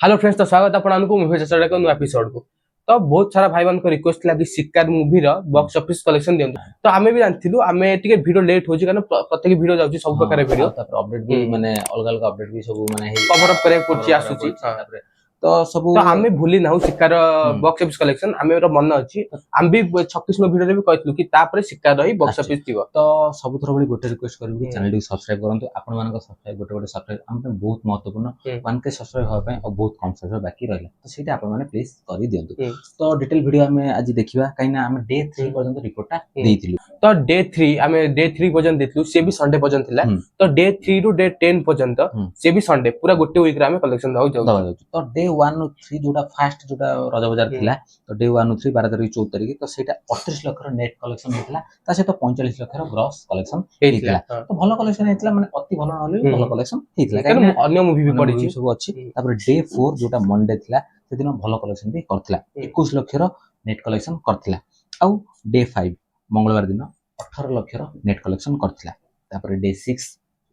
Hello friends, तो स्वागत आपको मूवी चर्चा को नुआ एपिसोड को। तो बहुत सारा भाई मान को रिक्वेस्ट लगी शिकार मूवी रो बॉक्स ऑफिस कलेक्शन दियंतु। तो आमे भी जानथिलु आमे टिके वीडियो लेट होची कारण प्रत्येक वीडियो जाउची सब प्रकार वीडियो तापर अपडेट भी माने अलग अलग अपडेट भी सब माने कवर अप करे पड़ची आसुची। तापर तो सब तो आमे भूली ना शिकार बॉक्स ऑफिस कलेक्शन आमे रो मन अछि। आम भी 26 नो वीडियो रे भी कहथिलु कि तापर शिकार रही बॉक्स ऑफिस दिबो। तो सब थरो बड़ी गोटे रिक्वेस्ट करबी कि चैनल टी सब्सक्राइब करंतु। आपण मानक सब्सक्राइब गोटे सब्सक्राइब हम पे बहुत महत्वपूर्ण 1k सब्सक्राइब होबा पे और बहुत कम सब्सक्राइब बाकी रहला। तो सेटा आपण माने प्लीज करि दियंतु। तो डिटेल वीडियो हमें आज देखिबा काइना हम डे 3 पर्यंत रिपोर्टटा देइतिलु। तो डे 3 आमे डे 3 पर्यंत देतलु से भी संडे पर्यंत थिला। तो डे 3 टू डे 10 पर्यंत से भी संडे पूरा गोटे वीक रे आमे कलेक्शन दाउ जाउ। तो डे 1 नु 3 जोटा फास्ट जोटा रज बाजार थिला। तो डे 1 नु 3 12 तारिख 14 तारिख तो सेटा 38 लाख रो नेट कलेक्शन हेतला। ता से तो 45 लाख रो ग्रॉस कलेक्शन हेतला। तो भलो कलेक्शन हेतला माने अति भलो नहले भलो कलेक्शन हेतला। कारण अन्य मूवी भी पड़ी सब अछि। तापर डे 4 जोटा मंडे थिला से दिन भलो कलेक्शन भी करथिला। 21 लाख रो नेट कलेक्शन करथिला। आ डे 5 मंगलवार दिन 18 लाख रो नेट कलेक्शन करथिला। तापर डे 6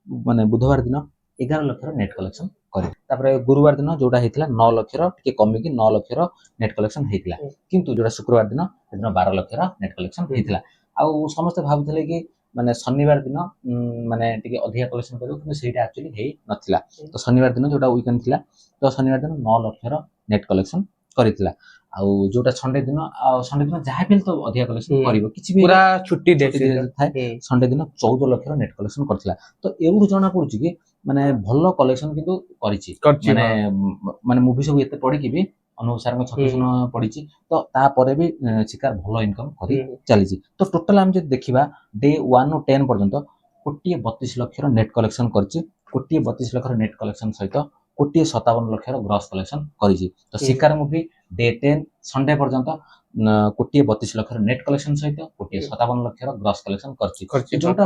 माने बुधवार दिन 11 लाख रो नेट कलेक्शन करे। तापर गुरुवार दिन जोटा हेतला 9 लाख रो टिके कमी कि 9 लाख रो नेट कलेक्शन हेतला। किंतु जोटा शुक्रवार दिन सेदिन 12 लाख रो नेट कलेक्शन हेतला। आ समस्त भाबुथले कि माने शनिवार दिन माने टिके अधिका कलेक्शन करियो किंतु सेटा एक्चुअली हेई नथिला। तो शनिवार दिन जोटा वीकेंड थिला तो शनिवार दिन 9 लाख रो नेट कलेक्शन करितला। आ जोटा संडे दिन जहा भी तो अधिका कलेक्शन करिवो किछि भी पूरा छुट्टी डे थाए संडे दिन 14 लाख रो नेट कलेक्शन करथिला। तो एउडु जणा पडुची कि माने भलो कलेक्शन किंतु करिछि माने माने मूवी सब एते पडी कि भी अनुसार में 36 न पडिछि। तो ता परे भी शिकार भलो इनकम करि चलिछि। तो टोटल हम जे देखिबा डे 1 नु 10 पर्यंत 132 लाख रो नेट कलेक्शन करछि। 132 लाख रो नेट कलेक्शन सहित 157 लाख रो ग्रॉस कलेक्शन करिछि। तो शिकार मूवी डे 10 संडे पर्यंत 132 लाख रो नेट कलेक्शन सहित 157 लाख रो ग्रॉस कलेक्शन करछि। जोटा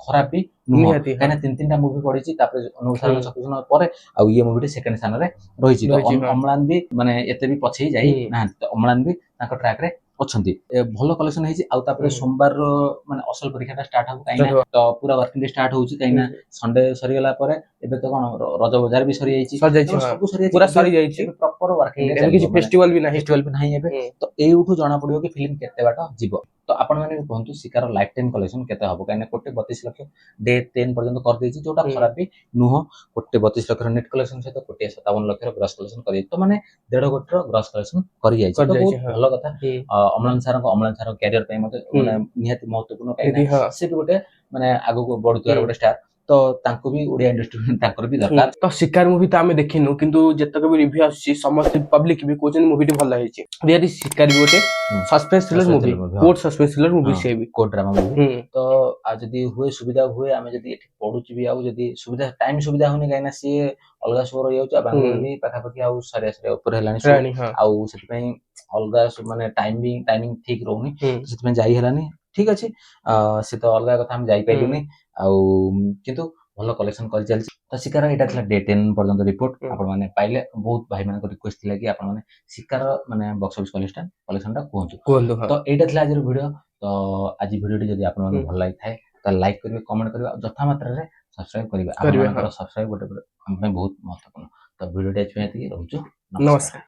खराब भी नुह काना तीन तीनटा मूवी पडिछि। तापर अनुसार में 36 न परे आ ये मूवी सेकंड स्थान रे रहिछि। तो अमलान भी माने एते भी पछई जाई ना। तो अमलान भी ताको ट्रैक रे अछंती भलो कलेक्शन हेछि। आ तापर सोमवार रो माने असल परीक्षाटा स्टार्ट हो काइना तो पूरा वर्किंग डे स्टार्ट होउछि काइना संडे सरी गेला परे एबे तो कोन रज बाजार भी सरी जाइछि। सब सरी पूरा सरी जाइछि प्रॉपर वर्किंग डे किछि फेस्टिवल भी नाही एबे। तो एउठु जाना पडियो कि फिल्म केते बाटा जीवो। तो आपण माने कहंतु शिकार लाइफ टाइम कलेक्शन केते हबो काइना 132 लाख डे 10 पर्यंत कर देछि। जोटा खराब भी नुह 132 लाख नेट कलेक्शन से तो 157 लाख ग्रॉस कलेक्शन करि। तो माने 1.5 कोटी ग्रॉस कलेक्शन करि जाइछि। तो बहुत भलो कथा। अमलान सार कैरियर पे मते माने निहाती महत्वपूर्ण काइना से भी गोटे माने आगो को बढ़ुतुआर गोटे स्टार। तो तांको भी ओडिया इंडस्ट्री तांकर भी दरकार। तो शिकार मूवी तो आमे देखिनु किंतु जतक भी रिव्यू आछि समस्त पब्लिक भी कोचन मूवी भलो हेछि। रियली शिकार भी गोटे suspense thriller movie court suspense thriller movie से भी कोर्ट ड्रामा मूवी। तो आ जदी हुए सुविधा हुए आमे जदी एठी पढुची भी आ जदी सुविधा टाइम सुविधा होनी काइना से अलगा सोर होय जाउछ। बांग्लोर भी पाखा पाखी आ सारे सारे ऊपर हेलानी आ सेति पई अलगा माने टाइमिंग ठीक रहउनी। सेति पई जाई हेलानी ठीक अछि। से तो अलगा कथा हम जाई पाइलुनी आ किंतु भलो कलेक्शन कर चलछि। तो शिकार एटा थला डे 10 पर्यंत रिपोर्ट आपण माने पाइले बहुत भाई मान को रिक्वेस्ट थिला कि आपण माने शिकार माने बॉक्स ऑफिस कलेक्शनटा कहंतु। तो एटा थला आज वीडियो। तो आज वीडियो जदी आपण माने भल लागि थाए तो लाइक करिवे कमेंट करिवे जथा मात्रा रे सब्सक्राइब करिवे। आपण मानकर सब्सक्राइब गोटे हम पे बहुत महत्वपूर्ण। तो वीडियो टे छुएती रहउछु। नमस्कार।